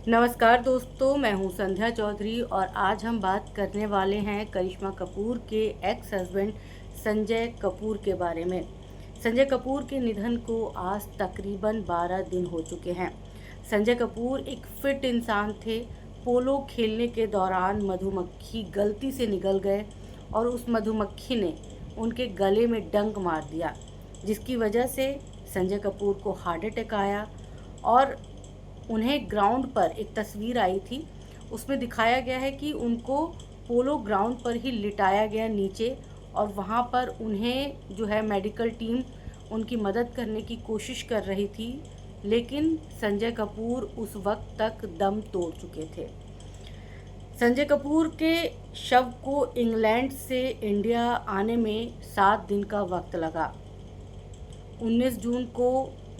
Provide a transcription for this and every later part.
नमस्कार दोस्तों, मैं हूं संध्या चौधरी और आज हम बात करने वाले हैं करिश्मा कपूर के एक्स हस्बैंड संजय कपूर के बारे में। संजय कपूर के निधन को आज तकरीबन 12 दिन हो चुके हैं। संजय कपूर एक फिट इंसान थे। पोलो खेलने के दौरान मधुमक्खी गलती से निगल गए और उस मधुमक्खी ने उनके गले में डंक मार दिया, जिसकी वजह से संजय कपूर को हार्ट अटैक आया और उन्हें ग्राउंड पर एक तस्वीर आई थी। उसमें दिखाया गया है कि उनको पोलो ग्राउंड पर ही लिटाया गया नीचे, और वहाँ पर उन्हें जो है मेडिकल टीम उनकी मदद करने की कोशिश कर रही थी, लेकिन संजय कपूर उस वक्त तक दम तोड़ चुके थे। संजय कपूर के शव को इंग्लैंड से इंडिया आने में 7 दिन का वक्त लगा। 19 जून को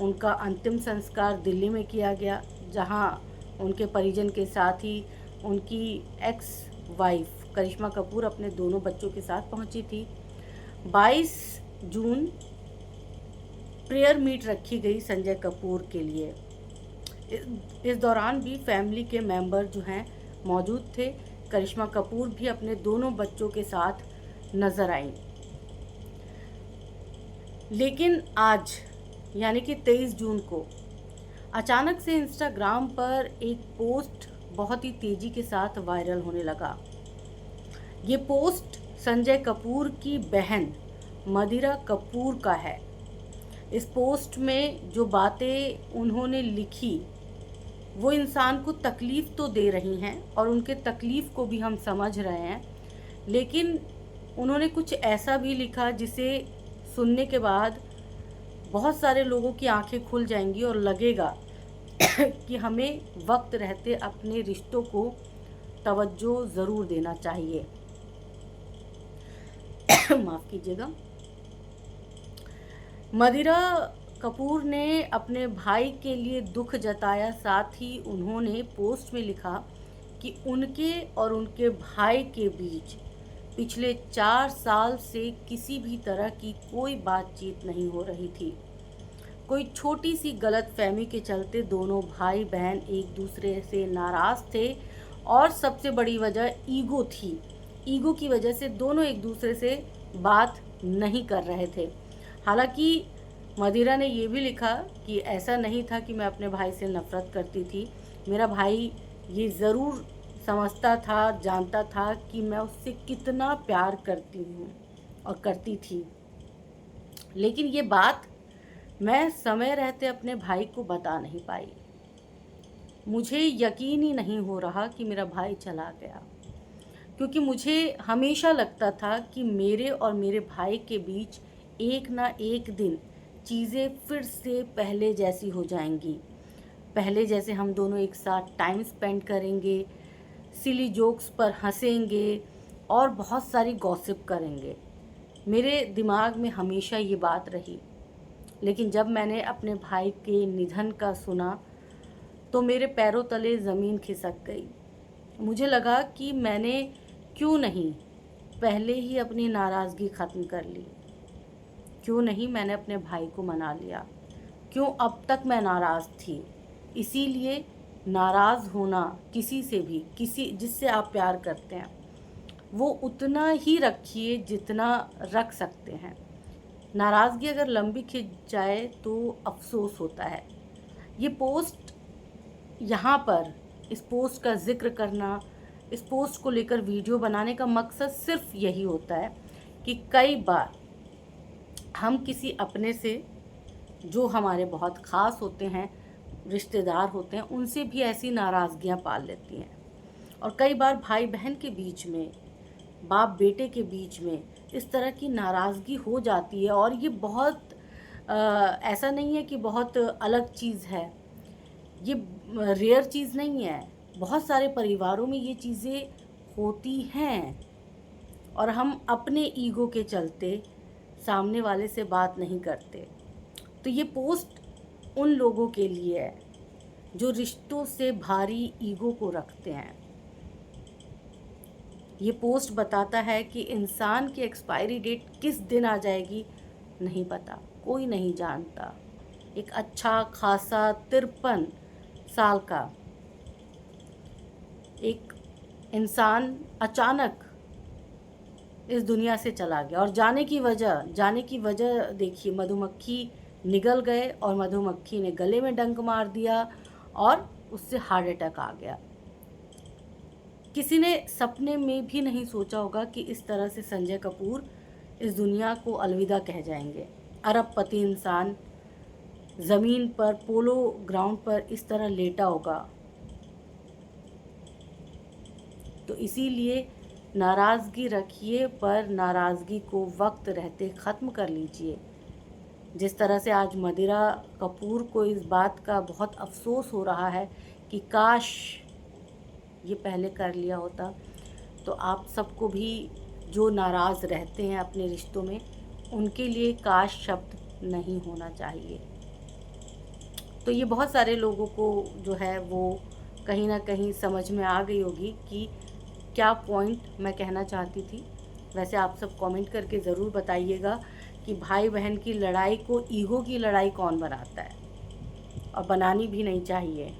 उनका अंतिम संस्कार दिल्ली में किया गया, जहां उनके परिजन के साथ ही उनकी एक्स वाइफ करिश्मा कपूर अपने दोनों बच्चों के साथ पहुंची थी। 22 जून प्रेयर मीट रखी गई संजय कपूर के लिए। इस दौरान भी फैमिली के मेंबर जो हैं मौजूद थे। करिश्मा कपूर भी अपने दोनों बच्चों के साथ नजर आईं। लेकिन आज यानी कि 23 जून को अचानक से इंस्टाग्राम पर एक पोस्ट बहुत ही तेज़ी के साथ वायरल होने लगा। ये पोस्ट संजय कपूर की बहन मदिरा कपूर का है। इस पोस्ट में जो बातें उन्होंने लिखी वो इंसान को तकलीफ़ तो दे रही हैं और उनके तकलीफ़ को भी हम समझ रहे हैं, लेकिन उन्होंने कुछ ऐसा भी लिखा जिसे सुनने के बाद बहुत सारे लोगों की आंखें खुल जाएंगी और लगेगा कि हमें वक्त रहते अपने रिश्तों को तवज्जो ज़रूर देना चाहिए। माफ़ कीजिएगा। मदिरा कपूर ने अपने भाई के लिए दुख जताया, साथ ही उन्होंने पोस्ट में लिखा कि उनके और उनके भाई के बीच पिछले 4 साल से किसी भी तरह की कोई बातचीत नहीं हो रही थी। कोई छोटी सी गलतफहमी के चलते दोनों भाई बहन एक दूसरे से नाराज़ थे और सबसे बड़ी वजह ईगो थी। ईगो की वजह से दोनों एक दूसरे से बात नहीं कर रहे थे। हालांकि मदिरा ने ये भी लिखा कि ऐसा नहीं था कि मैं अपने भाई से नफ़रत करती थी। मेरा भाई ये ज़रूर समझता था, जानता था कि मैं उससे कितना प्यार करती हूँ और करती थी, लेकिन ये बात मैं समय रहते अपने भाई को बता नहीं पाई। मुझे यकीन ही नहीं हो रहा कि मेरा भाई चला गया, क्योंकि मुझे हमेशा लगता था कि मेरे और मेरे भाई के बीच एक ना एक दिन चीज़ें फिर से पहले जैसी हो जाएंगी। पहले जैसे हम दोनों एक साथ टाइम स्पेंड करेंगे, सिली जोक्स पर हंसेंगे और बहुत सारी गॉसिप करेंगे। मेरे दिमाग में हमेशा ये बात रही। लेकिन जब मैंने अपने भाई के निधन का सुना तो मेरे पैरों तले ज़मीन खिसक गई। मुझे लगा कि मैंने क्यों नहीं पहले ही अपनी नाराज़गी ख़त्म कर ली। क्यों नहीं मैंने अपने भाई को मना लिया। क्यों अब तक मैं नाराज़ थी। इसीलिए नाराज़ होना किसी से भी, किसी जिससे आप प्यार करते हैं, वो उतना ही रखिए जितना रख सकते हैं। नाराज़गी अगर लंबी खिंच जाए तो अफसोस होता है। ये पोस्ट यहाँ पर इस पोस्ट का ज़िक्र करना, इस पोस्ट को लेकर वीडियो बनाने का मकसद सिर्फ यही होता है कि कई बार हम किसी अपने से, जो हमारे बहुत ख़ास होते हैं, रिश्तेदार होते हैं, उनसे भी ऐसी नाराज़गियाँ पाल लेती हैं। और कई बार भाई बहन के बीच में, बाप बेटे के बीच में इस तरह की नाराज़गी हो जाती है। और ये बहुत ऐसा नहीं है कि बहुत अलग चीज़ है, ये रेयर चीज़ नहीं है। बहुत सारे परिवारों में ये चीज़ें होती हैं और हम अपने ईगो के चलते सामने वाले से बात नहीं करते। तो ये पोस्ट उन लोगों के लिए है जो रिश्तों से भारी ईगो को रखते हैं। ये पोस्ट बताता है कि इंसान की एक्सपायरी डेट किस दिन आ जाएगी नहीं पता, कोई नहीं जानता। एक अच्छा खासा 53 साल का एक इंसान अचानक इस दुनिया से चला गया। और जाने की वजह देखिए, मधुमक्खी निगल गए और मधुमक्खी ने गले में डंक मार दिया और उससे हार्ट अटैक आ गया। किसी ने सपने में भी नहीं सोचा होगा कि इस तरह से संजय कपूर इस दुनिया को अलविदा कह जाएंगे। अरबपति इंसान ज़मीन पर पोलो ग्राउंड पर इस तरह लेटा होगा। तो इसीलिए नाराज़गी रखिए, पर नाराज़गी को वक्त रहते ख़त्म कर लीजिए। जिस तरह से आज मदिरा कपूर को इस बात का बहुत अफसोस हो रहा है कि काश ये पहले कर लिया होता, तो आप सबको भी जो नाराज़ रहते हैं अपने रिश्तों में, उनके लिए काश शब्द नहीं होना चाहिए। तो ये बहुत सारे लोगों को जो है वो कहीं ना कहीं समझ में आ गई होगी कि क्या पॉइंट मैं कहना चाहती थी। वैसे आप सब कमेंट करके ज़रूर बताइएगा कि भाई बहन की लड़ाई को ईगो की लड़ाई कौन बनाता है, और बनानी भी नहीं चाहिए।